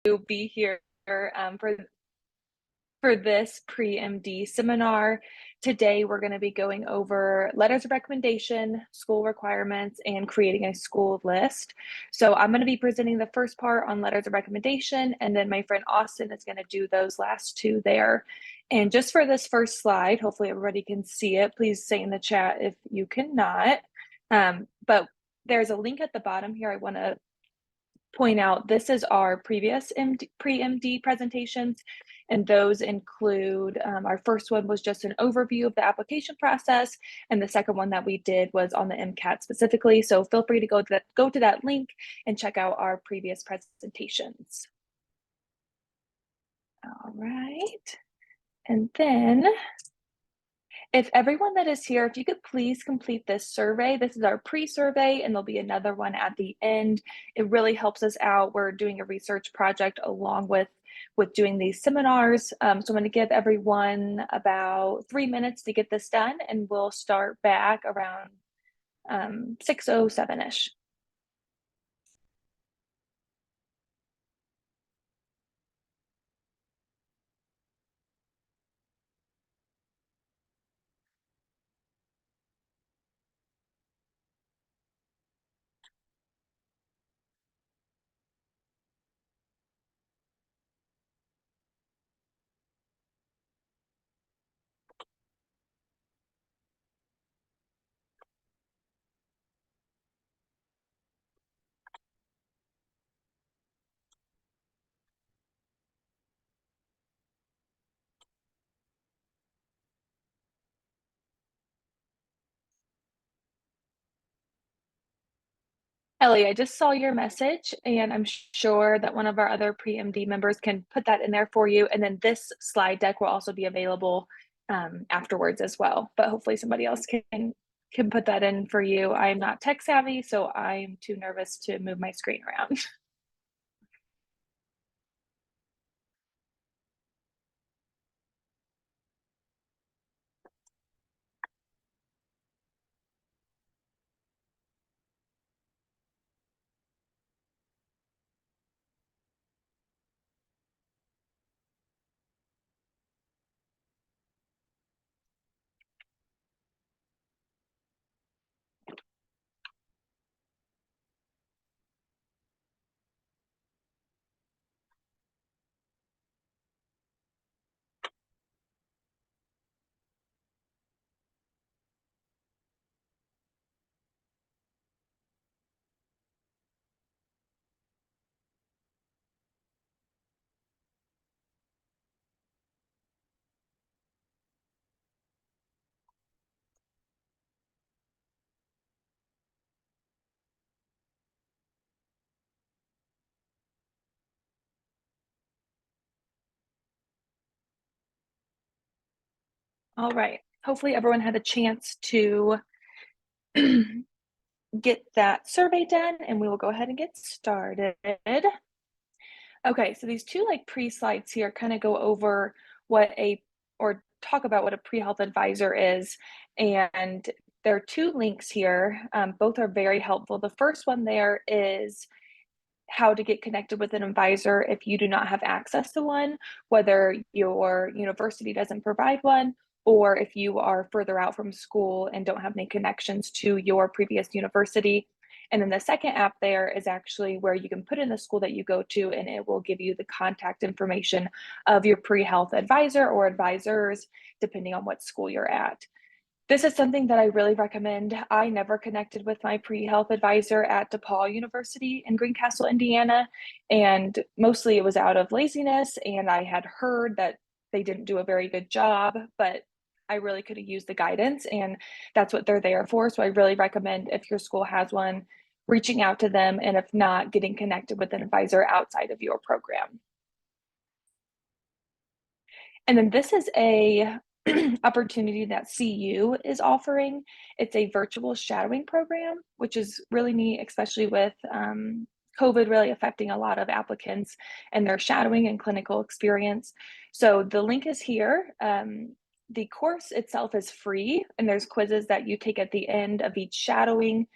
be here for this PreMD seminar. Today, we're going to be going over letters of recommendation, school requirements, and creating a school list. So I'm going to be presenting the first part on letters of recommendation, and then my friend Austin is going to do those last two there. And just for this first slide, hopefully everybody can see it. Please say in the chat if you cannot. But there's a link at the bottom here I want to point out. This is our previous pre-MD presentations, and those include, our first one was just an overview of the application process, and the second one that we did was on the MCAT specifically. So feel free to go to that link and check out our previous presentations. All right, and then if everyone that is here, if you could please complete this survey. This is our pre-survey, and there'll be another one at the end. It really helps us out. We're doing a research project along with doing these seminars. So I'm going to give everyone about 3 minutes to get this done, and we'll start back around 6:07-ish. Ellie, I just saw your message, and I'm sure that one of our other pre-MD members can put that in there for you. And then this slide deck will also be available afterwards as well. But hopefully somebody else can put that in for you. I'm not tech savvy, so I'm too nervous to move my screen around. All right, hopefully everyone had a chance to get that survey done, and we will go ahead and get started. Okay, so these two pre-slides here kind of go over or talk about what a pre-health advisor is. And there are two links here. Both are very helpful. The first one there is how to get connected with an advisor if you do not have access to one, whether your university doesn't provide one, or if you are further out from school and don't have any connections to your previous university. And then the second app there is actually where you can put in the school that you go to, and it will give you the contact information of your pre-health advisor or advisors, depending on what school you're at. This is something that I really recommend. I never connected with my pre-health advisor at DePaul University in Greencastle, Indiana, and mostly it was out of laziness, and I had heard that they didn't do a very good job, but I really could have used the guidance, and that's what they're there for. So I really recommend, if your school has one, reaching out to them, and if not, getting connected with an advisor outside of your program. And then this is a opportunity that CU is offering. It's a virtual shadowing program, which is really neat, especially with COVID really affecting a lot of applicants and their shadowing and clinical experience. So the link is here. The course itself is free, and there's quizzes that you take at the end of each shadowing.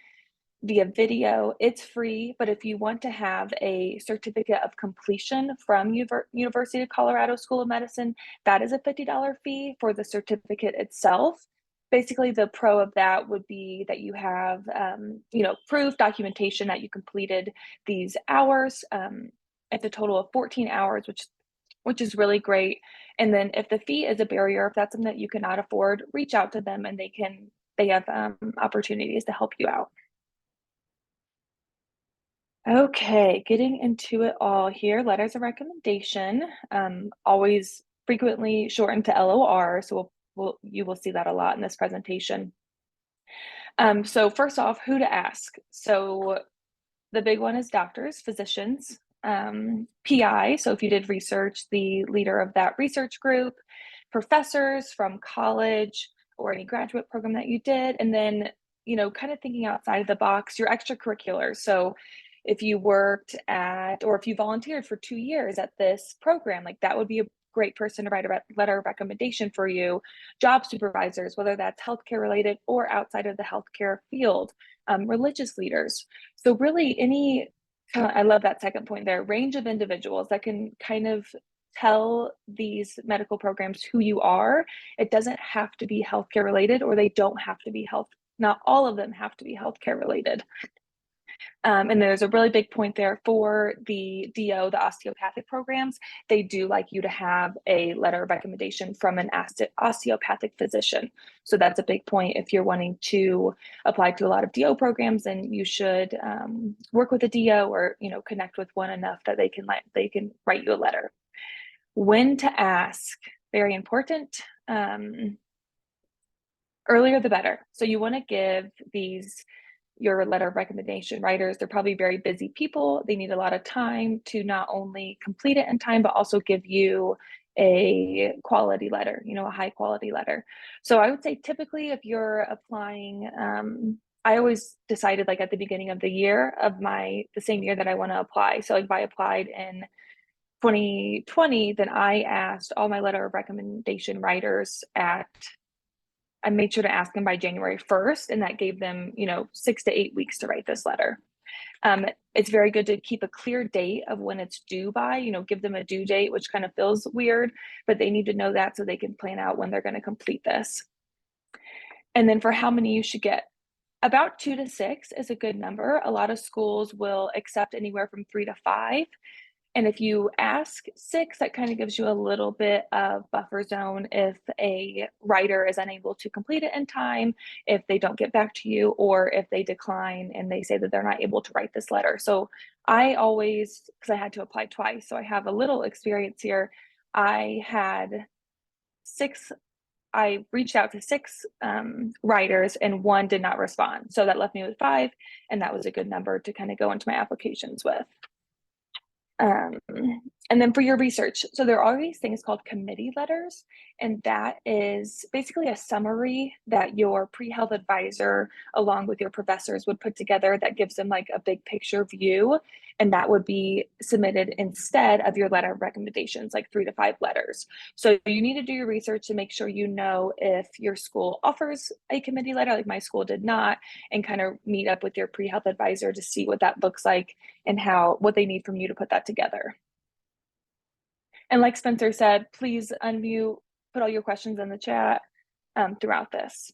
via video, it's free, but if you want to have a certificate of completion from University of Colorado School of Medicine, that is a $50 fee for the certificate itself. Basically, the pro of that would be that you have, proof, documentation that you completed these hours. It's a total of 14 hours, which is really great. And then if the fee is a barrier, if that's something that you cannot afford, reach out to them and they have opportunities to help you out. Okay, getting into it all here. Letters of recommendation, always frequently shortened to LOR, so you will see that a lot in this presentation. So first off, who to ask? So the big one is doctors, physicians, PI. So if you did research, the leader of that research group, professors from college or any graduate program that you did, and then, kind of thinking outside of the box, your extracurriculars. So if you worked at, or if you volunteered for 2 years at this program, like that would be a great person to write a letter of recommendation for you. Job supervisors, whether that's healthcare related or outside of the healthcare field, religious leaders. So really I love that second point there, range of individuals that can kind of tell these medical programs who you are. It doesn't have to be healthcare related, or they don't have to be not all of them have to be healthcare related. And there's a really big point there for the DO, the osteopathic programs. They do like you to have a letter of recommendation from an osteopathic physician. So that's a big point. If you're wanting to apply to a lot of DO programs, then you should work with a DO or, connect with one enough that they can write you a letter. When to ask, very important. Earlier the better. So you want to give your letter of recommendation writers, they're probably very busy people. They need a lot of time to not only complete it in time, but also give you a quality letter, a high quality letter. So I would say typically if you're applying, I always decided like at the beginning of the year of the same year that I want to apply. So like if I applied in 2020, then I asked all my letter of recommendation writers I made sure to ask them by January 1st, and that gave them, 6 to 8 weeks to write this letter. It's very good to keep a clear date of when it's due by, give them a due date, which kind of feels weird, but they need to know that so they can plan out when they're going to complete this. And then for how many you should get, about 2 to 6 is a good number. A lot of schools will accept anywhere from 3 to 5. And if you ask 6, that kind of gives you a little bit of buffer zone if a writer is unable to complete it in time, if they don't get back to you, or if they decline and they say that they're not able to write this letter. So I always, because I had to apply twice, so I have a little experience here. I reached out to 6 writers and 1 did not respond. So that left me with 5, and that was a good number to kind of go into my applications with. And then for your research, so there are these things called committee letters, and that is basically a summary that your pre-health advisor along with your professors would put together that gives them like a big picture view, and that would be submitted instead of your letter of recommendations, like 3 to 5 letters. So you need to do your research to make sure you know if your school offers a committee letter, like my school did not, and kind of meet up with your pre-health advisor to see what that looks like and what they need from you to put that together. And like Spencer said, please unmute, put all your questions in the chat throughout this.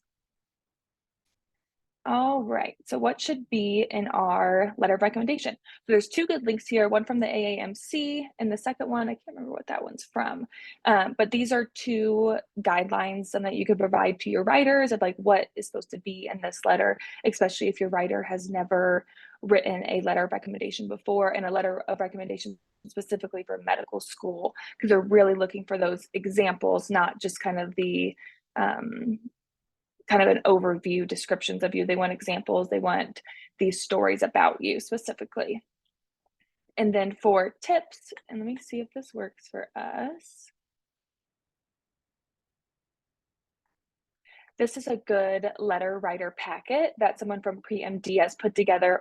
All right, so what should be in our letter of recommendation? So there's 2 good links here, one from the AAMC and the second one, I can't remember what that one's from, but these are 2 guidelines that you could provide to your writers of like what is supposed to be in this letter, especially if your writer has never written a letter of recommendation before, and a letter of recommendation specifically for medical school, because they're really looking for those examples, not just kind of the kind of an overview descriptions of you. They want examples. They want these stories about you specifically. And then for tips, and let me see if this works for us. This is a good letter writer packet that someone from PreMD has put together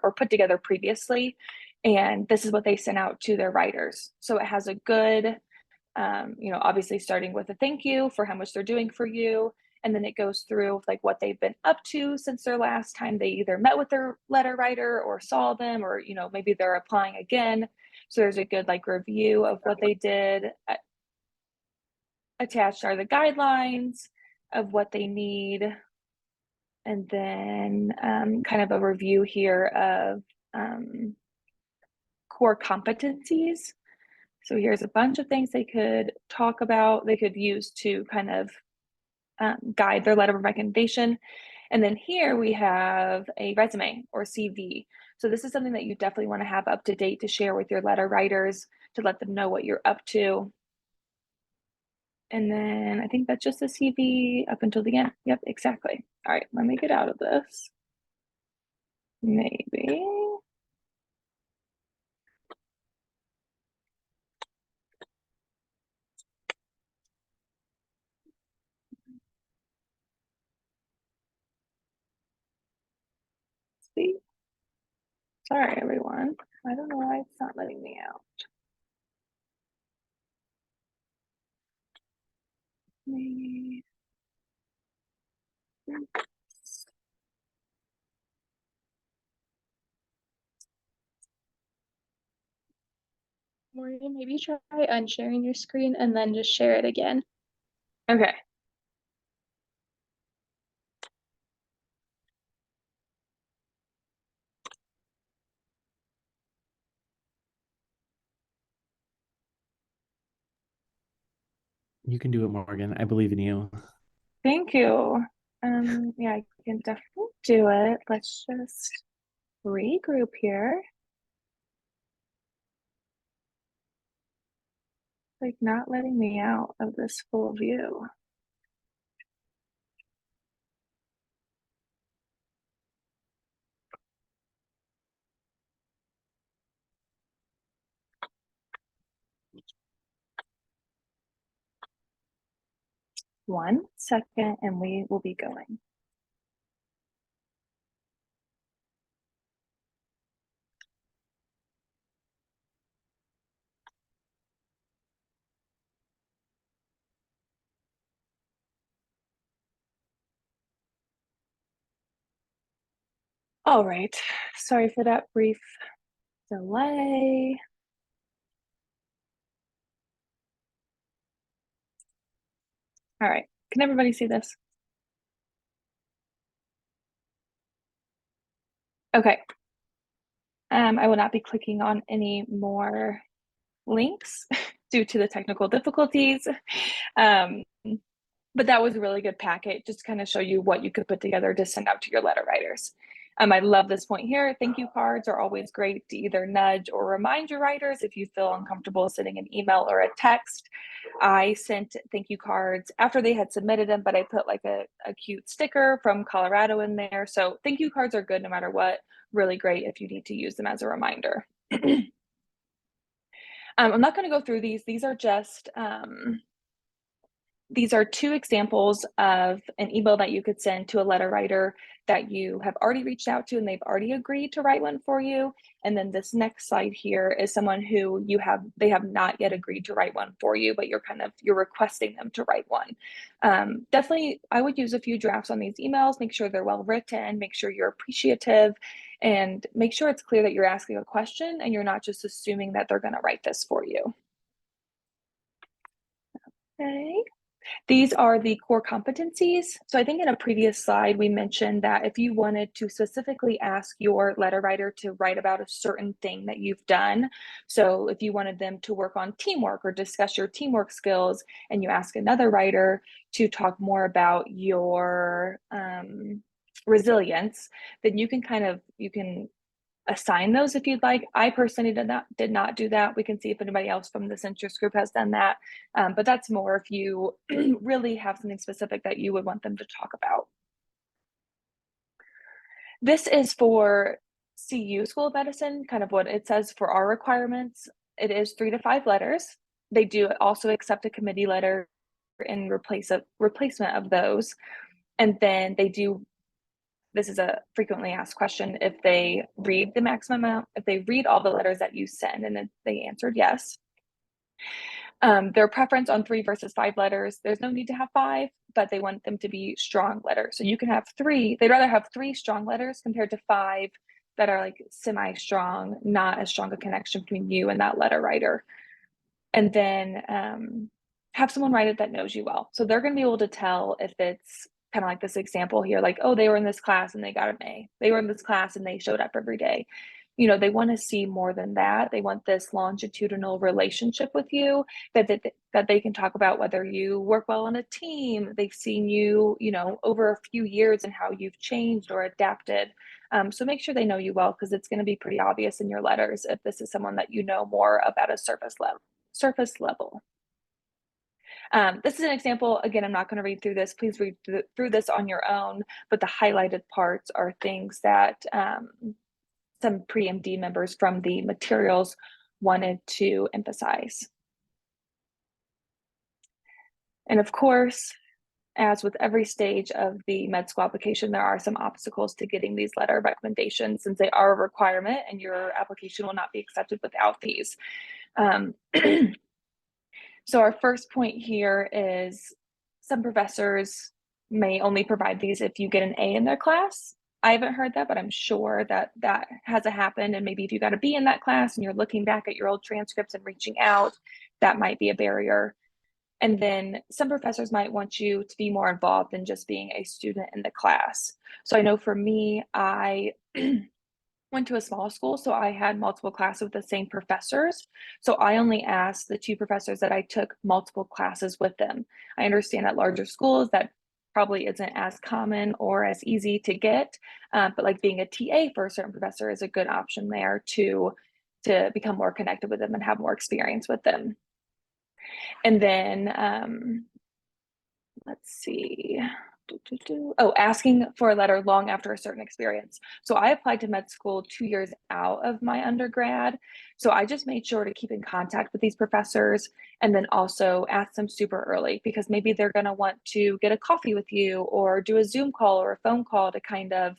previously. And this is what they sent out to their writers. So it has a good, obviously starting with a thank you for how much they're doing for you. And then it goes through like what they've been up to since their last time they either met with their letter writer or saw them, or, you know, maybe they're applying again. So there's a good like review of what they did. Attached are the guidelines of what they need. And then kind of a review here of core competencies. So here's a bunch of things they could talk about, they could use to kind of guide their letter of recommendation. And then here we have a resume or CV. So this is something that you definitely want to have up to date to share with your letter writers to let them know what you're up to. And then I think that's just a CV up until the end. Yep, exactly. All right, let me get out of this. Maybe. See? Sorry, everyone. I don't know why it's not letting me out. Maybe. Morgan, maybe try unsharing your screen and then just share it again. Okay. You can do it, Morgan. I believe in you. Thank you. Yeah, I can definitely do it. Let's just regroup here. Like not letting me out of this full view. One second and we will be going. All right, sorry for that brief delay. All right, can everybody see this? Okay. I will not be clicking on any more links due to the technical difficulties. But that was a really good packet, just to kind of show you what you could put together to send out to your letter writers. I love this point here. Thank you cards are always great to either nudge or remind your writers if you feel uncomfortable sending an email or a text. I sent thank you cards after they had submitted them, but I put like a cute sticker from Colorado in there. So thank you cards are good no matter what. Really great if you need to use them as a reminder. I'm not going to go through these. These are just these are two examples of an email that you could send to a letter writer that you have already reached out to and they've already agreed to write one for you. And then this next slide here is someone who they have not yet agreed to write one for you, but you're requesting them to write one. Definitely, I would use a few drafts on these emails, make sure they're well written, make sure you're appreciative, and make sure it's clear that you're asking a question and you're not just assuming that they're going to write this for you. Okay. These are the core competencies. So I think in a previous slide, we mentioned that if you wanted to specifically ask your letter writer to write about a certain thing that you've done, so if you wanted them to work on teamwork or discuss your teamwork skills, and you ask another writer to talk more about your resilience, then you can assign those if you'd like. I personally did not do that. We can see if anybody else from the Centris group has done that. But that's more if you really have something specific that you would want them to talk about. This is for CU School of Medicine, kind of what it says for our requirements. It is 3 to 5 letters. They do also accept a committee letter in replacement of those. And then they do, this is a frequently asked question, if they read the maximum amount, if they read all the letters that you send, and then they answered yes. Their preference on 3 versus 5 letters, there's no need to have 5. but they want them to be strong letters. So you can have 3, they'd rather have 3 strong letters compared to 5 that are like semi-strong, not as strong a connection between you and that letter writer. And then have someone write it that knows you well. So they're going to be able to tell if it's kind of like this example here, like, oh, they were in this class and they got an A. They were in this class and they showed up every day. You know, they want to see more than that. They want this longitudinal relationship with you that they can talk about whether you work well on a team. They've seen you, you know, over a few years and how you've changed or adapted. So make sure they know you well, because it's going to be pretty obvious in your letters if this is someone that you know more about a surface level. This is an example. Again, I'm not going to read through this. Please read through this on your own, but the highlighted parts are things that some PreMD members from the materials wanted to emphasize. And of course, as with every stage of the med school application, there are some obstacles to getting these letter of recommendations, since they are a requirement and your application will not be accepted without these. So our first point here is some professors may only provide these if you get an A in their class. I haven't heard that, but I'm sure that that hasn't happened. And maybe if you got a B in that class and you're looking back at your old transcripts and reaching out, that might be a barrier. And then some professors might want you to be more involved than just being a student in the class. So I know for me, I went to a small school, so I had multiple classes with the same professors. So I only asked the 2 professors that I took multiple classes with them. I understand at larger schools that probably isn't as common or as easy to get, but like being a TA for a certain professor is a good option there to become more connected with them and have more experience with them. And then let's see. Oh, asking for a letter long after a certain experience. So I applied to med school 2 years out of my undergrad. So I just made sure to keep in contact with these professors, and then also ask them super early, because maybe they're going to want to get a coffee with you or do a Zoom call or a phone call to kind of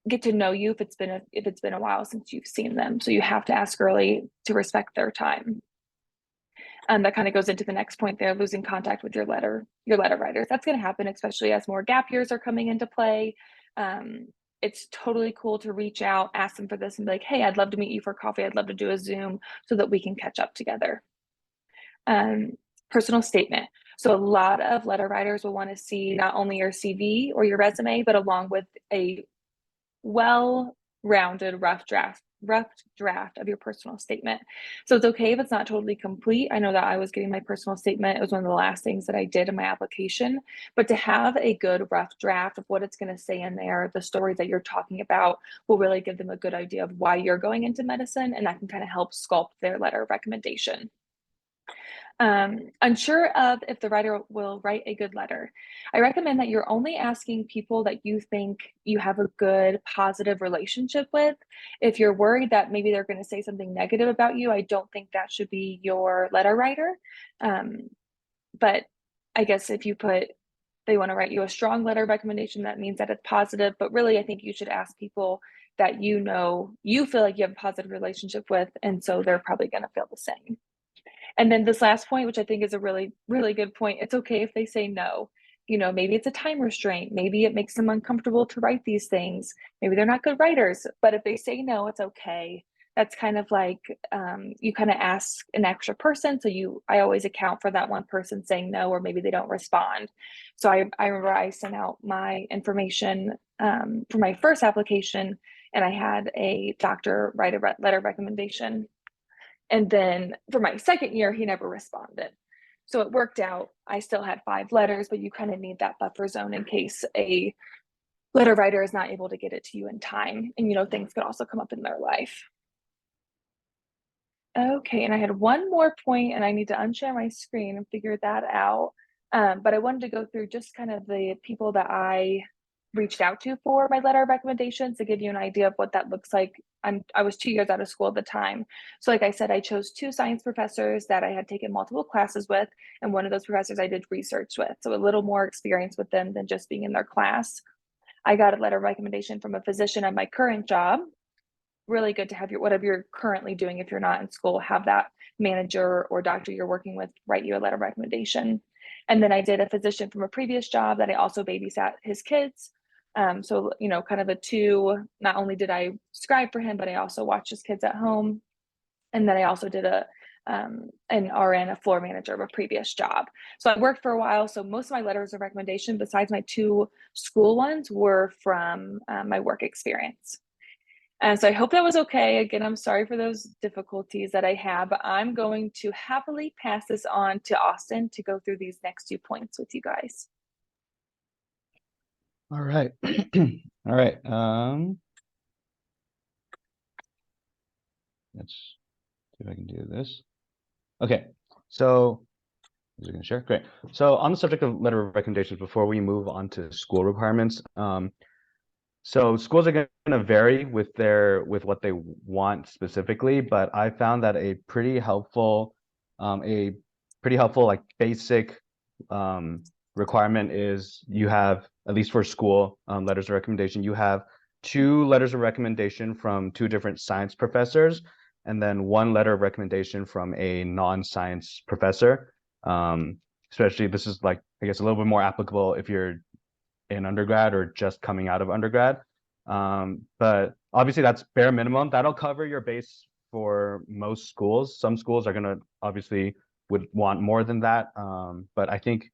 get to know you if it's been a while since you've seen them. So you have to ask early to respect their time. That kind of goes into the next point there, losing contact with your letter writers. That's going to happen, especially as more gap years are coming into play. It's totally cool to reach out, ask them for this, and be like, hey, I'd love to meet you for coffee. I'd love to do a Zoom so that we can catch up together. Personal statement. So a lot of letter writers will want to see not only your CV or your resume, but along with a well-rounded rough draft of your personal statement. So it's okay if it's not totally complete. I know that I was getting my personal statement. It was one of the last things that I did in my application, but to have a good rough draft of what it's going to say in there, the stories that you're talking about, will really give them a good idea of why you're going into medicine, and that can kind of help sculpt their letter of recommendation. Unsure of if the writer will write a good letter. I recommend that you're only asking people that you think you have a good, positive relationship with. If you're worried that maybe they're going to say something negative about you, I don't think that should be your letter writer. But I guess if you put, they want to write you a strong letter of recommendation, that means that it's positive. But really, I think you should ask people that you know, you feel like you have a positive relationship with, and so they're probably going to feel the same. And then this last point, which I think is a really, really good point, it's okay if they say no. You know, maybe it's a time restraint. Maybe it makes them uncomfortable to write these things. Maybe they're not good writers, but if they say no, it's okay. That's kind of like, you kind of ask an extra person. So I always account for that one person saying no, or maybe they don't respond. So I remember I sent out my information for my first application, and I had a doctor write a letter of recommendation. And then for my second year, he never responded. So it worked out. I still had 5 letters, but you kind of need that buffer zone in case a letter writer is not able to get it to you in time. And, you know, things could also come up in their life. Okay, and I had one more point, and I need to unshare my screen and figure that out. But I wanted to go through just kind of the people that I reached out to for my letter of recommendations to give you an idea of what that looks like. I was 2 years out of school at the time. So like I said, I chose 2 science professors that I had taken multiple classes with, and one of those professors I did research with. So a little more experience with them than just being in their class. I got a letter of recommendation from a physician at my current job. Really good to have whatever you're currently doing, if you're not in school, have that manager or doctor you're working with write you a letter of recommendation. And then I did a physician from a previous job that I also babysat his kids. So, you know, kind of a two, not only did I scribe for him, but I also watched his kids at home. And then I also did an RN, a floor manager of a previous job. So I worked for a while. So most of my letters of recommendation, besides my 2 school ones, were from my work experience. And so I hope that was okay. Again, I'm sorry for those difficulties that I have, but I'm going to happily pass this on to Austin to go through these next 2 points with you guys. All right. All right. Let's see if I can do this. Okay. So is it going to share? Great. So on the subject of letter of recommendations, before we move on to school requirements, so schools are going to vary with what they want specifically, but I found that a pretty helpful like basic requirement is you have, at least for school letters of recommendation, you have 2 letters of recommendation from 2 different science professors, and then 1 letter of recommendation from a non-science professor. Especially this is like, I guess, a little bit more applicable if you're in undergrad or just coming out of undergrad. But obviously that's bare minimum. That'll cover your base for most schools. Some schools are gonna obviously would want more than that. But I think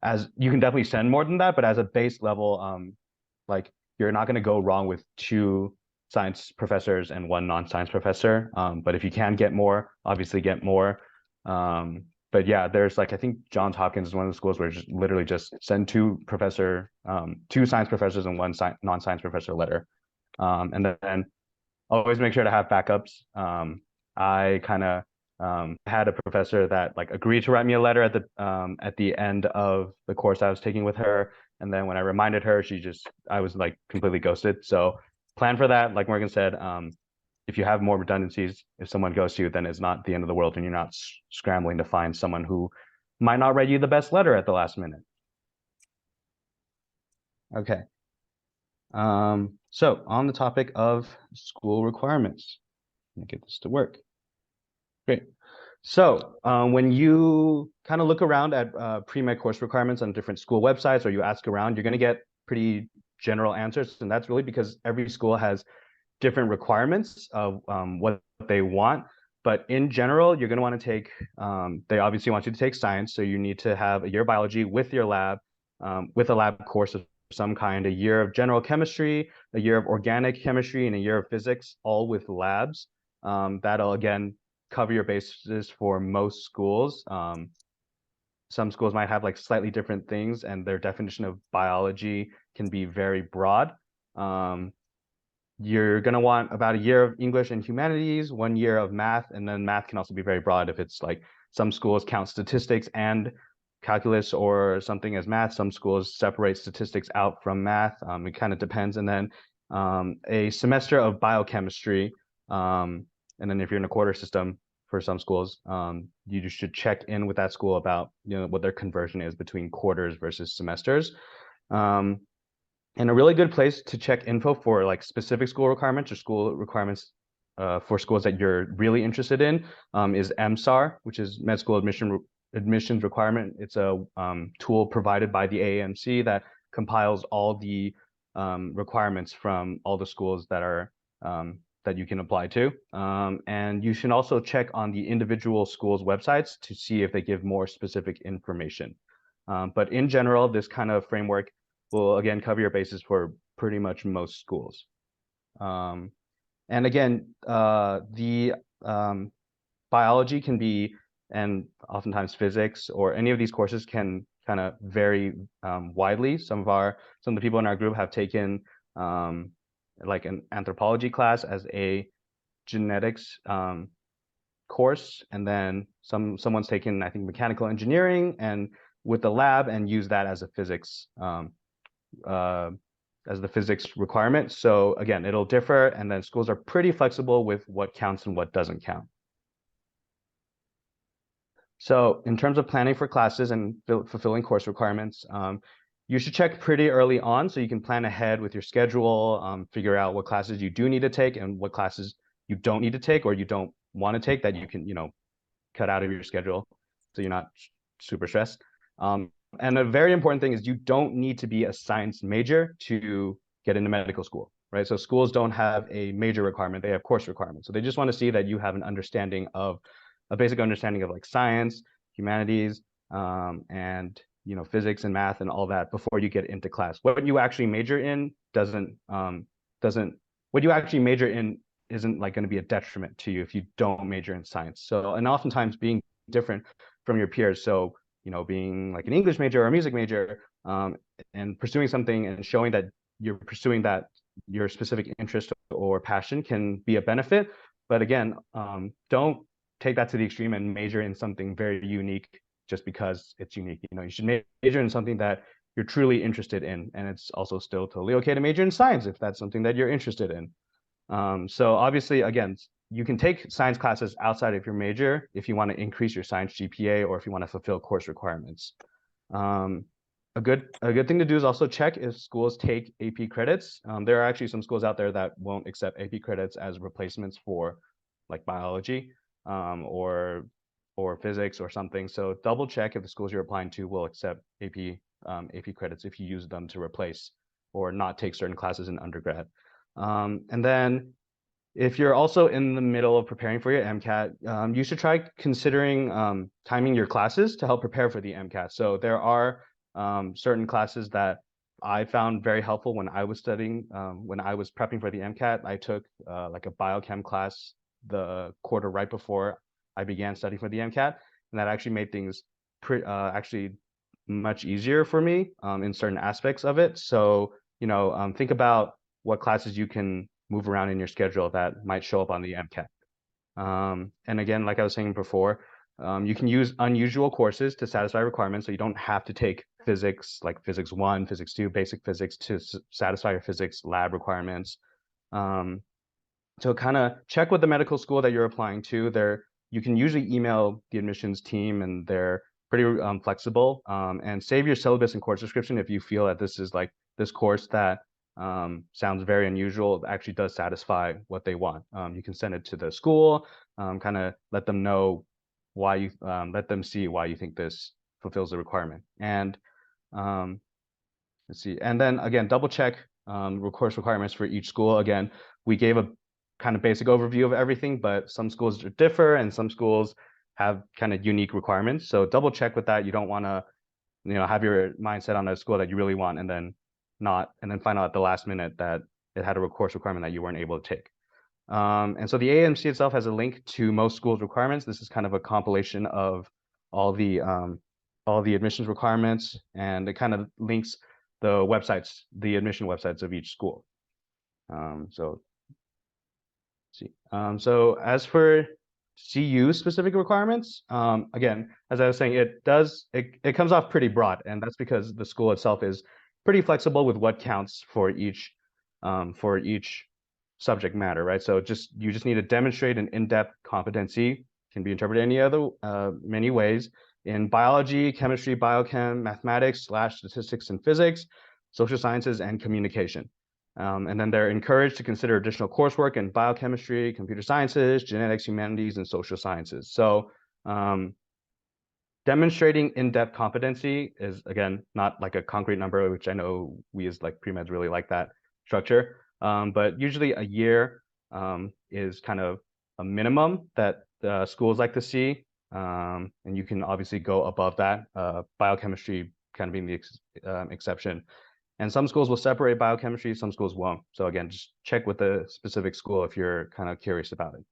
as you can definitely send more than that, but as a base level, like you're not gonna go wrong with 2 science professors and 1 non-science professor. But if you can get more, obviously get more. But yeah, there's like, I think Johns Hopkins is one of the schools where just literally just send 2 science professors and 1 non-science professor letter. And then always make sure to have backups. I kind of had a professor that like agreed to write me a letter at the end of the course I was taking with her. And then when I reminded her, I was like completely ghosted. So plan for that. Like Morgan said, if you have more redundancies, if someone goes to you, then it's not the end of the world and you're not scrambling to find someone who might not write you the best letter at the last minute. Okay. So on the topic of school requirements, let me get this to work. Great. So when you kind of look around at pre-med course requirements on different school websites, or you ask around, you're going to get pretty general answers. And that's really because every school has different requirements of what they want. But in general, you're going to want to take, they obviously want you to take science. So you need to have a year of biology with your lab, with a lab course of some kind, a year of general chemistry, a year of organic chemistry, and a year of physics, all with labs. That'll, again, cover your bases for most schools. Some schools might have like slightly different things, and their definition of biology can be very broad. You're going to want about a year of English and humanities, 1 year of math, and then math can also be very broad if it's like some schools count statistics and calculus or something as math. Some schools separate statistics out from math. It kind of depends. And then a semester of biochemistry. And then if you're in a quarter system for some schools, you should check in with that school about what their conversion is between quarters versus semesters. And a really good place to check info for like specific school requirements or school requirements for schools that you're really interested in is MSAR, which is Med School Admissions Requirement. It's a tool provided by the AAMC that compiles all the requirements from all the schools that are that you can apply to. And you should also check on the individual schools' websites to see if they give more specific information. But in general, this kind of framework will again cover your bases for pretty much most schools. And again, the biology can be, and oftentimes physics or any of these courses can kind of vary widely. Some of the people in our group have taken like an anthropology class as a genetics course, and then someone's taken, I think, mechanical engineering and with the lab and use that as a physics as the physics requirement. So again, it'll differ, and then schools are pretty flexible with what counts and what doesn't count. So in terms of planning for classes and fulfilling course requirements, you should check pretty early on so you can plan ahead with your schedule, figure out what classes you do need to take and what classes you don't need to take or you don't want to take that you can, cut out of your schedule so you're not super stressed. And a very important thing is you don't need to be a science major to get into medical school, right? So schools don't have a major requirement, they have course requirements. So they just want to see that you have an understanding of, a basic understanding of like science, humanities, and physics and math and all that before you get into class. What you actually major in what you actually major in isn't like going to be a detriment to you if you don't major in science. So, and oftentimes being different from your peers. So, being like an English major or a music major, and pursuing something and showing that you're pursuing that your specific interest or passion can be a benefit. But again, don't take that to the extreme and major in something very unique just because it's unique. You should major in something that you're truly interested in, and it's also still totally okay to major in science if that's something that you're interested in. So obviously, again, you can take science classes outside of your major if you want to increase your science GPA or if you want to fulfill course requirements. A good thing to do is also check if schools take AP credits. There are actually some schools out there that won't accept AP credits as replacements for like biology, or physics or something. So double check if the schools you're applying to will accept AP credits if you use them to replace or not take certain classes in undergrad. And then if you're also in the middle of preparing for your MCAT, you should try considering timing your classes to help prepare for the MCAT. So there are certain classes that I found very helpful when I was studying, when I was prepping for the MCAT. I took like a biochem class the quarter right before I began studying for the MCAT, and that actually made things actually much easier for me in certain aspects of it. So, think about what classes you can move around in your schedule that might show up on the MCAT. And again, like I was saying before, you can use unusual courses to satisfy requirements. So you don't have to take physics, like physics 1, physics 2, basic physics to satisfy your physics lab requirements. So kind of check with the medical school that you're applying to. You can usually email the admissions team and they're pretty flexible, and save your syllabus and course description if you feel that this is like this course that sounds very unusual, actually does satisfy what they want. You can send it to the school, kind of let them know why you, let them see why you think this fulfills the requirement. And let's see, and then again, double check course requirements for each school. Again, we gave a kind of basic overview of everything, but some schools differ and some schools have kind of unique requirements. So double check with that. You don't want to, have your mindset on a school that you really want and then find out at the last minute that it had a course requirement that you weren't able to take. And so the AAMC itself has a link to most schools' requirements. This is kind of a compilation of all the admissions requirements, and it kind of links the admission websites of each school. So let's see. So as for CU specific requirements, again, as I was saying, it comes off pretty broad, and that's because the school itself is pretty flexible with what counts for each subject matter, right? So you just need to demonstrate an in-depth competency, can be interpreted many ways, in biology, chemistry, biochem, mathematics / statistics and physics, social sciences, and communication. And then they're encouraged to consider additional coursework in biochemistry, computer sciences, genetics, humanities, and social sciences. So demonstrating in-depth competency is, again, not like a concrete number, which I know we as like pre-meds really like that structure. But usually a year is kind of a minimum that schools like to see. And you can obviously go above that, biochemistry kind of being the exception. And some schools will separate biochemistry, some schools won't. So again, just check with the specific school if you're kind of curious about it.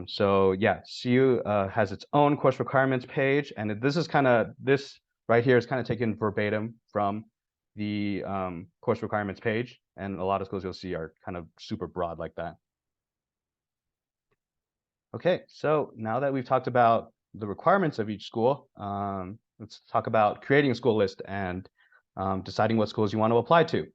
So yeah, CU has its own course requirements page, and this right here is kind of taken verbatim from the course requirements page, and a lot of schools you'll see are kind of super broad like that. Okay, so now that we've talked about the requirements of each school, let's talk about creating a school list and deciding what schools you want to apply to.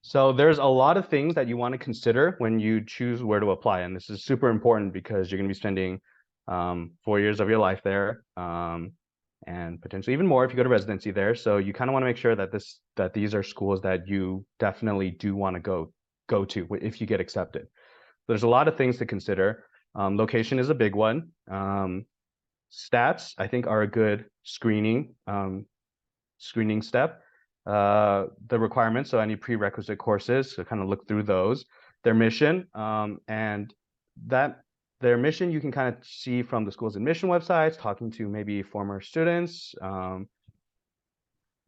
So there's a lot of things that you want to consider when you choose where to apply, and this is super important because you're going to be spending 4 years of your life there, and potentially even more if you go to residency there. So you kind of want to make sure that these are schools that you definitely do want to go to if you get accepted. There's a lot of things to consider. Location is a big one. stats, I think, are a good screening step. The requirements, so any prerequisite courses, so kind of look through those. Their mission, and their mission you can kind of see from the school's admission websites, talking to maybe former students.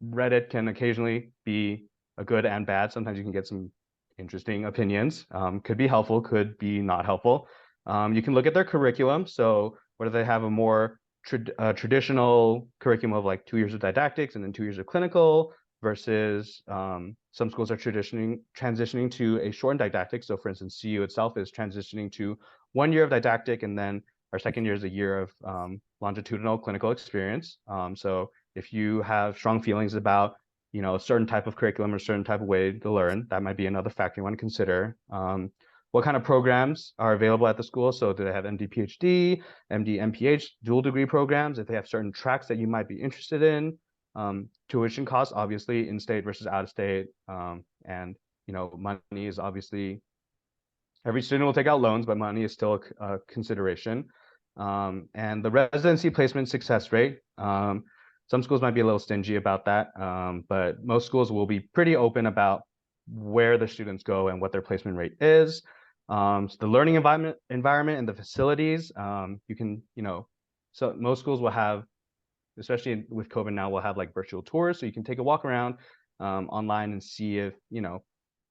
Reddit can occasionally be a good and bad. Sometimes you can get some interesting opinions. Could be helpful, could be not helpful. You can look at their curriculum. So whether they have a more traditional curriculum of like 2 years of didactics and then 2 years of clinical, versus some schools are transitioning to a shortened didactic. So for instance, CU itself is transitioning to 1 year of didactic, and then our second year is a year of longitudinal clinical experience. So if you have strong feelings about, you know, a certain type of curriculum or a certain type of way to learn, that might be another factor you want to consider. What kind of programs are available at the school? So do they have MD, PhD, MD, MPH, dual degree programs? If they have certain tracks that you might be interested in. Tuition costs, obviously, in-state versus out-of-state. And, you know, money is obviously, every student will take out loans, but money is still a consideration. And the residency placement success rate. Some schools might be a little stingy about that, but most schools will be pretty open about where the students go and what their placement rate is. So the learning environment and the facilities, you can, you know, so most schools will have, especially with COVID now, we'll have like virtual tours. So you can take a walk around online and see if, you know,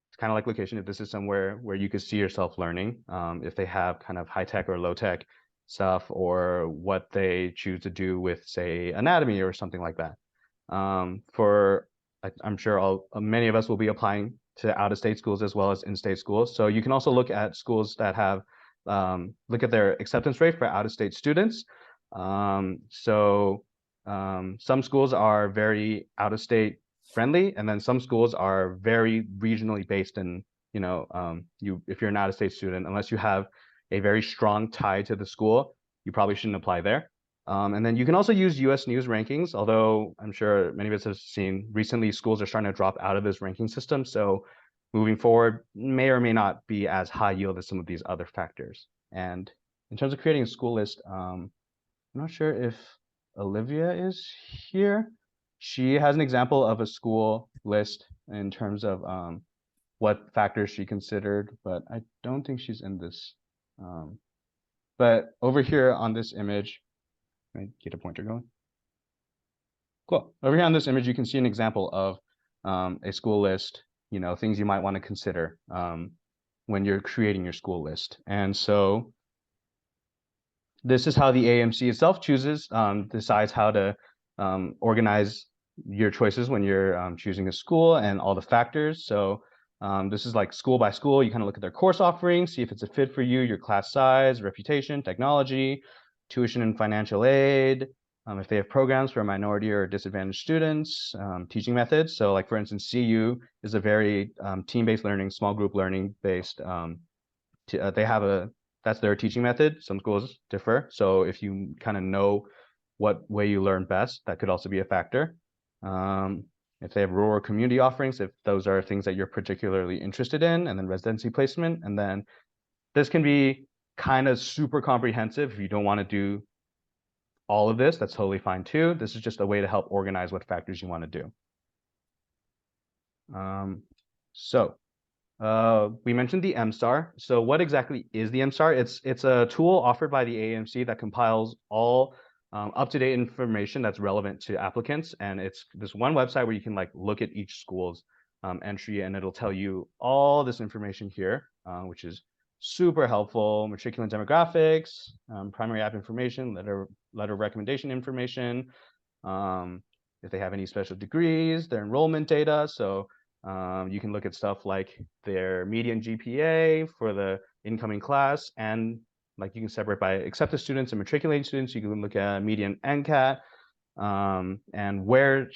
it's kind of like location, if this is somewhere where you could see yourself learning, if they have kind of high tech or low tech stuff, or what they choose to do with, say, anatomy or something like that. I'm sure many of us will be applying to out-of-state schools as well as in-state schools. So you can also look at schools that have, look at their acceptance rate for out-of-state students. Some schools are very out-of-state friendly, and then some schools are very regionally based. And, you know, if you're an out-of-state student, unless you have a very strong tie to the school, you probably shouldn't apply there. And then you can also use US News rankings, although I'm sure many of us have seen recently schools are starting to drop out of this ranking system. So moving forward may or may not be as high yield as some of these other factors. And in terms of creating a school list, I'm not sure if Olivia is here. She has an example of a school list in terms of what factors she considered, but I don't think she's in this. But over here on this image, let me get a pointer going. Cool. Over here on this image, you can see an example of a school list, you know, things you might want to consider when you're creating your school list. And so this is how the AAMC itself decides how to organize your choices when you're choosing a school and all the factors. So this is like school by school. You kind of look at their course offerings, see if it's a fit for you, your class size, reputation, technology, tuition and financial aid, if they have programs for minority or disadvantaged students, teaching methods. So like, for instance, CU is a very team-based learning, small group learning based. They have that's their teaching method. Some schools differ. So if you kind of know what way you learn best, that could also be a factor. If they have rural community offerings, if those are things that you're particularly interested in, and then residency placement. And then this can be kind of super comprehensive. If you don't want to do all of this, that's totally fine too. This is just a way to help organize what factors you want to do. We mentioned the MSAR. So what exactly is the MSAR? It's a tool offered by the AAMC that compiles all up-to-date information that's relevant to applicants. And it's this one website where you can like look at each school's entry, and it'll tell you all this information here, which is super helpful. Matriculant demographics, primary app information, letter of recommendation information, if they have any special degrees, their enrollment data. So you can look at stuff like their median GPA for the incoming class, and like you can separate by accepted students and matriculating students. You can look at median NCAT, and where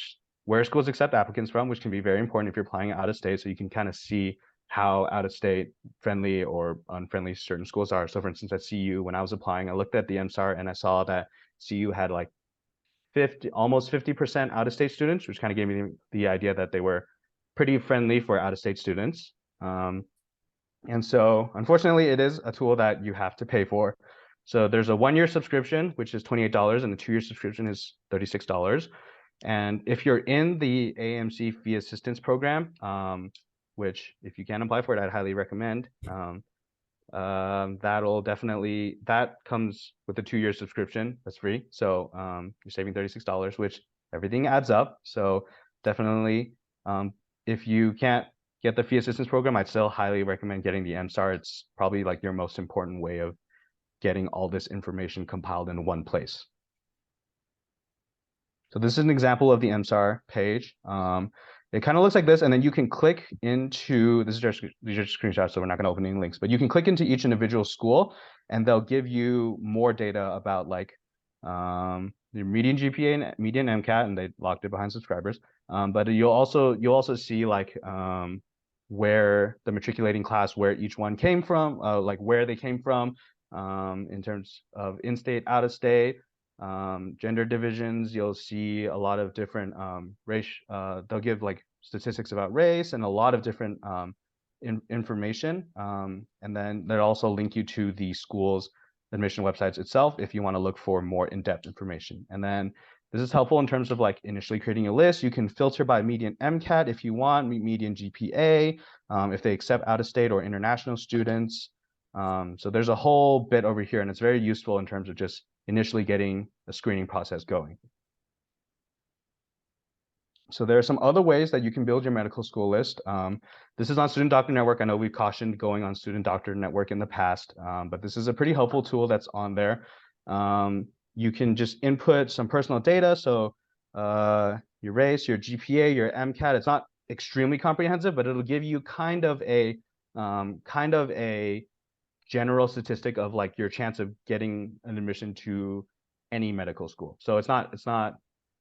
schools accept applicants from, which can be very important if you're applying out of state. So you can kind of see how out of state friendly or unfriendly certain schools are. So for instance, at CU, when I was applying, I looked at the MSAR and I saw that CU had like almost 50% out of state students, which kind of gave me the idea that they were pretty friendly for out of state students. And so unfortunately, it is a tool that you have to pay for. So there's a 1-year subscription, which is $28, and a 2-year subscription is $36. And if you're in the AAMC fee assistance program, which if you can apply for it, I'd highly recommend. That comes with a 2-year subscription. That's free. So you're saving $36, which everything adds up. So definitely, if you can't get the fee assistance program, I'd still highly recommend getting the MSAR. It's probably like your most important way of getting all this information compiled in one place. So this is an example of the MSAR page. It kind of looks like this, and then you can click into, these are screenshots, so we're not going to open any links, but you can click into each individual school, and they'll give you more data about like your median GPA and median MCAT, and they locked it behind subscribers. But you'll also see like where the matriculating class, where each one came from, like where they came from, in terms of in-state, out-of-state. Gender divisions, you'll see a lot of different race. They'll give like statistics about race and a lot of different information. And then they'll also link you to the school's admission websites itself if you want to look for more in-depth information. And then this is helpful in terms of like initially creating a list. You can filter by median MCAT if you want, median GPA, if they accept out-of-state or international students. So there's a whole bit over here, and it's very useful in terms of just initially getting a screening process going. So there are some other ways that you can build your medical school list. This is on Student Doctor Network. I know we've cautioned going on Student Doctor Network in the past, but this is a pretty helpful tool that's on there. You can just input some personal data. So your race, your GPA, your MCAT. It's not extremely comprehensive, but it'll give you kind of a general statistic of like your chance of getting an admission to any medical school. So it's not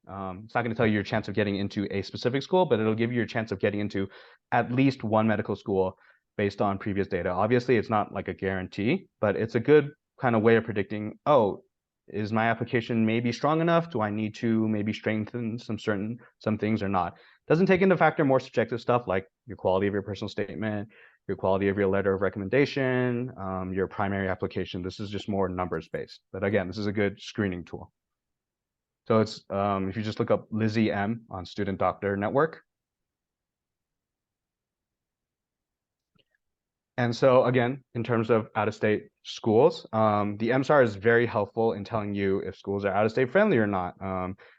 going to tell you your chance of getting into a specific school, but it'll give you your chance of getting into at least one medical school based on previous data. Obviously, it's not like a guarantee, but it's a good kind of way of predicting, oh, is my application maybe strong enough? Do I need to maybe strengthen some things or not? Doesn't take into factor more subjective stuff like your quality of your personal statement, your quality of your letter of recommendation, your primary application. This is just more numbers based. But again, this is a good screening tool. So it's if you just look up Lizzie M on Student Doctor Network. And so again, in terms of out-of-state schools, the MSAR is very helpful in telling you if schools are out-of-state friendly or not.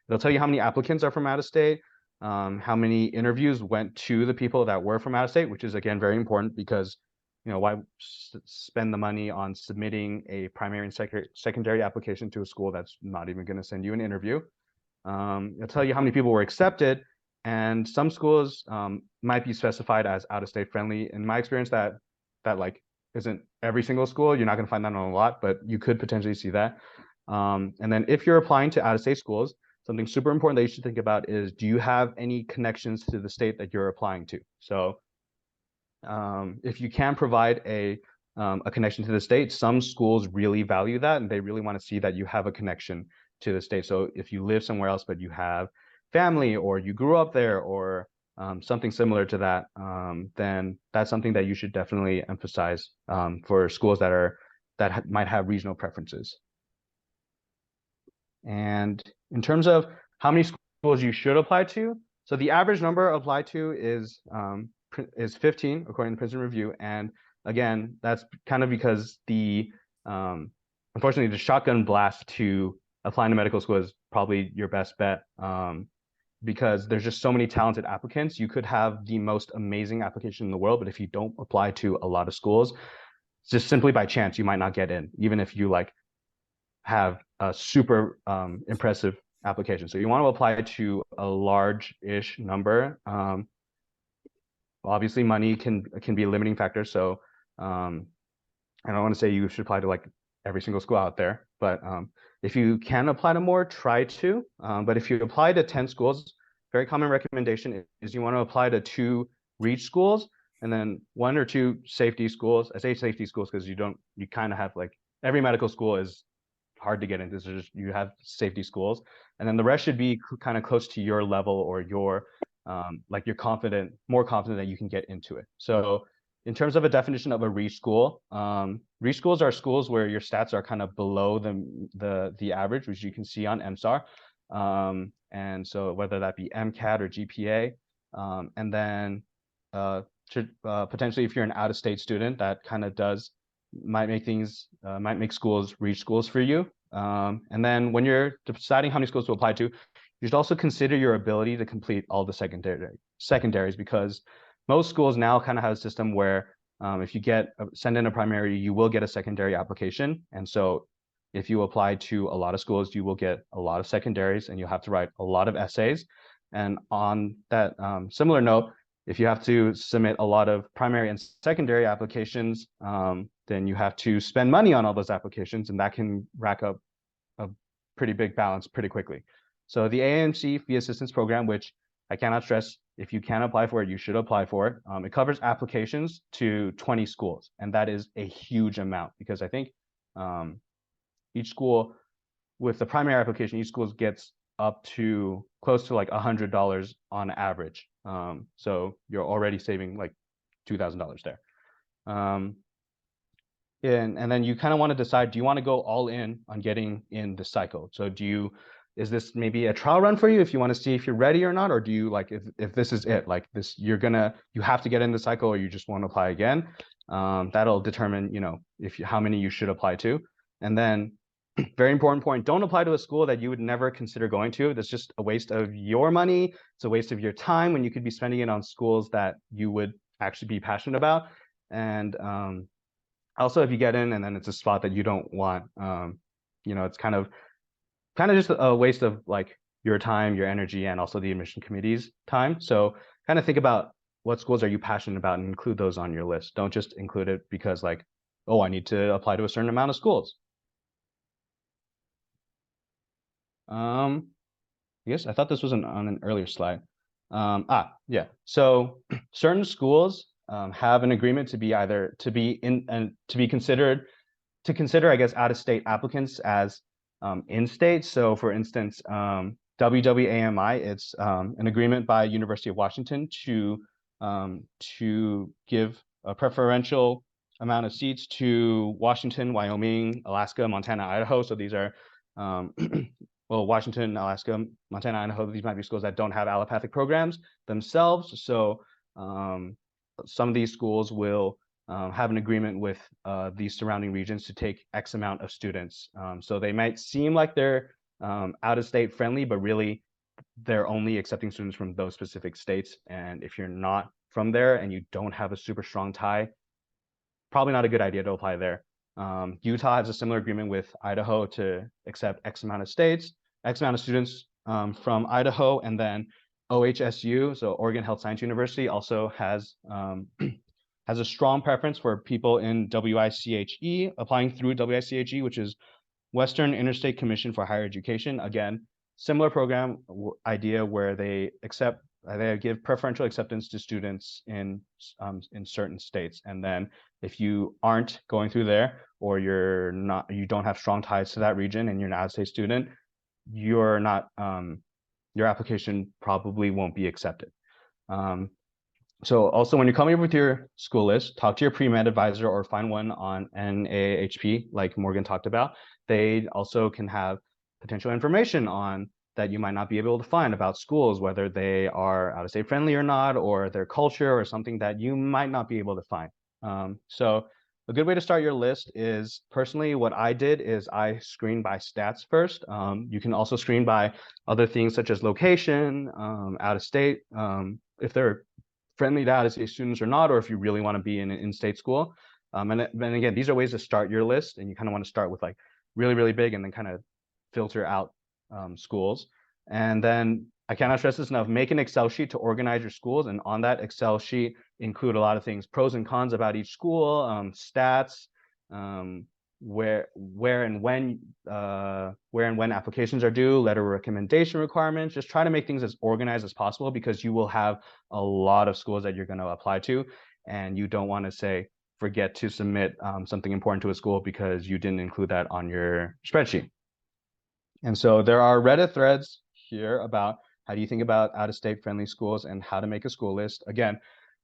It'll tell you how many applicants are from out-of-state, how many interviews went to the people that were from out-of-state, which is again very important because, you know, why spend the money on submitting a primary and secondary application to a school that's not even going to send you an interview. It'll tell you how many people were accepted, and some schools might be specified as out-of-state friendly. In my experience, that like isn't every single school. You're not going to find that on a lot, but you could potentially see that. And then if you're applying to out-of-state schools, something super important that you should think about is, do you have any connections to the state that you're applying to? So if you can provide a connection to the state, some schools really value that, and they really want to see that you have a connection to the state. So if you live somewhere else, but you have family or you grew up there or something similar to that, then that's something that you should definitely emphasize for schools that might have regional preferences. And in terms of how many schools you should apply to, so the average number applied to is 15 according to Princeton Review. And again, that's kind of because unfortunately the shotgun blast to applying to medical school is probably your best bet. Because there's just so many talented applicants. You could have the most amazing application in the world, but if you don't apply to a lot of schools, just simply by chance, you might not get in, even if you like have a super impressive application. So you want to apply to a large-ish number. Obviously, money can be a limiting factor. So I don't want to say you should apply to like every single school out there, but if you can apply to more, try to. But if you apply to 10 schools, very common recommendation is you want to apply to 2 reach schools and then 1 or 2 safety schools. I say safety schools because you kind of have like every medical school is hard to get into. So just you have safety schools, and then the rest should be kind of close to your level or your like you're more confident that you can get into it. So in terms of a definition of a re-school, re-schools are schools where your stats are kind of below the average, which you can see on MSAR. And so whether that be MCAT or GPA, and then potentially if you're an out-of-state student, that kind of might make schools reach schools for you. And then when you're deciding how many schools to apply to, you should also consider your ability to complete all the secondaries, because most schools now kind of have a system where if you send in a primary, you will get a secondary application. And so if you apply to a lot of schools, you will get a lot of secondaries and you'll have to write a lot of essays. And on that similar note, if you have to submit a lot of primary and secondary applications, then you have to spend money on all those applications, and that can rack up a pretty big balance pretty quickly. So the AAMC Fee Assistance Program, which I cannot stress, if you can apply for it, you should apply for it. It covers applications to 20 schools, and that is a huge amount, because I think each school with the primary application, each school gets up to close to like $100 on average. So you're already saving like $2,000 there. And then you kind of want to decide, do you want to go all in on getting in the cycle? So is this maybe a trial run for you if you want to see if you're ready or not? Or do you like, if this is it, like this, you have to get in the cycle, or you just want to apply again? That'll determine, how many you should apply to. And then very important point, don't apply to a school that you would never consider going to. That's just a waste of your money. It's a waste of your time when you could be spending it on schools that you would actually be passionate about. And also, if you get in and then it's a spot that you don't want, it's kind of just a waste of like your time, your energy, and also the admission committee's time. So kind of think about what schools are you passionate about and include those on your list. Don't just include it because like, oh, I need to apply to a certain amount of schools. Yes, I thought this was on an earlier slide. Yeah. So certain schools have an agreement to consider, I guess, out-of-state applicants as in-state. So for instance, WWAMI, it's an agreement by University of Washington to give a preferential amount of seats to Washington, Wyoming, Alaska, Montana, Idaho. So these are well, Washington, Alaska, Montana, Idaho, these might be schools that don't have allopathic programs themselves. So some of these schools will have an agreement with these surrounding regions to take X amount of students. So they might seem like they're out-of-state friendly, but really they're only accepting students from those specific states. And if you're not from there and you don't have a super strong tie, probably not a good idea to apply there. Utah has a similar agreement with Idaho to accept X amount of students from Idaho, and then OHSU, so Oregon Health Science University, also has a strong preference for people in WICHE, applying through WICHE, which is Western Interstate Commission for Higher Education. Again, similar program idea where they give preferential acceptance to students in certain states. And then if you aren't going through there, or you don't have strong ties to that region and you're an out-of-state student, your application probably won't be accepted. So also, when you're coming up with your school list, talk to your pre-med advisor or find one on NAHP, like Morgan talked about. They also can have potential information on that you might not be able to find about schools, whether they are out-of-state friendly or not, or their culture or something that you might not be able to find. So a good way to start your list is, personally, what I did is I screened by stats first. You can also screen by other things such as location, out-of-state, if they're friendly to out-of-state students or not, or if you really want to be in an in-state school. And again, these are ways to start your list, and you kind of want to start with like really, really big and then kind of filter out schools. And then I cannot stress this enough, make an Excel sheet to organize your schools, and on that Excel sheet include a lot of things, pros and cons about each school, stats, where and when applications are due, letter of recommendation requirements. Just try to make things as organized as possible, because you will have a lot of schools that you're going to apply to, and you don't want to forget to submit something important to a school because you didn't include that on your spreadsheet. And so there are Reddit threads here about how do you think about out-of-state friendly schools and how to make a school list. Again,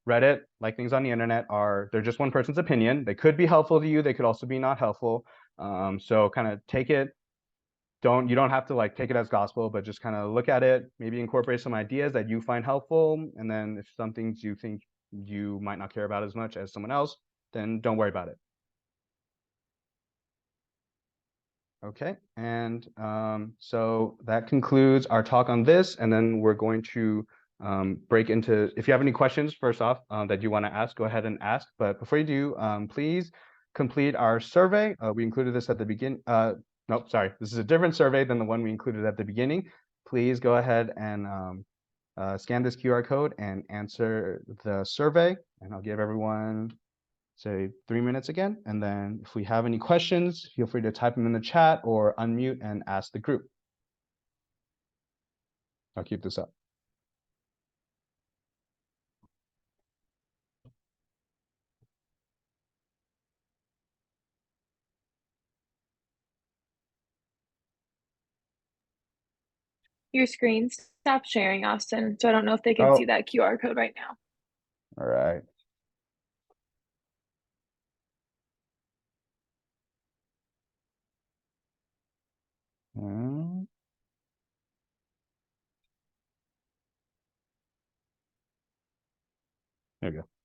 Reddit, like things on the internet, they're just one person's opinion. They could be helpful to you. They could also be not helpful. So kind of take it. You don't have to like take it as gospel, but just kind of look at it, maybe incorporate some ideas that you find helpful. And then if some things you think you might not care about as much as someone else, then don't worry about it. Okay, and so that concludes our talk on this, and then we're going to break into, if you have any questions, first off, that you want to ask, go ahead and ask. But before you do, please complete our survey. We included this at the beginning. Nope, sorry, this is a different survey than the one we included at the beginning. Please go ahead and scan this QR code and answer the survey, and I'll give everyone, say, 3 minutes again. And then if we have any questions, feel free to type them in the chat or unmute and ask the group. I'll keep this up. Your screen stopped sharing, Austin. So I don't know if they can see that QR code right now. All right. There we go.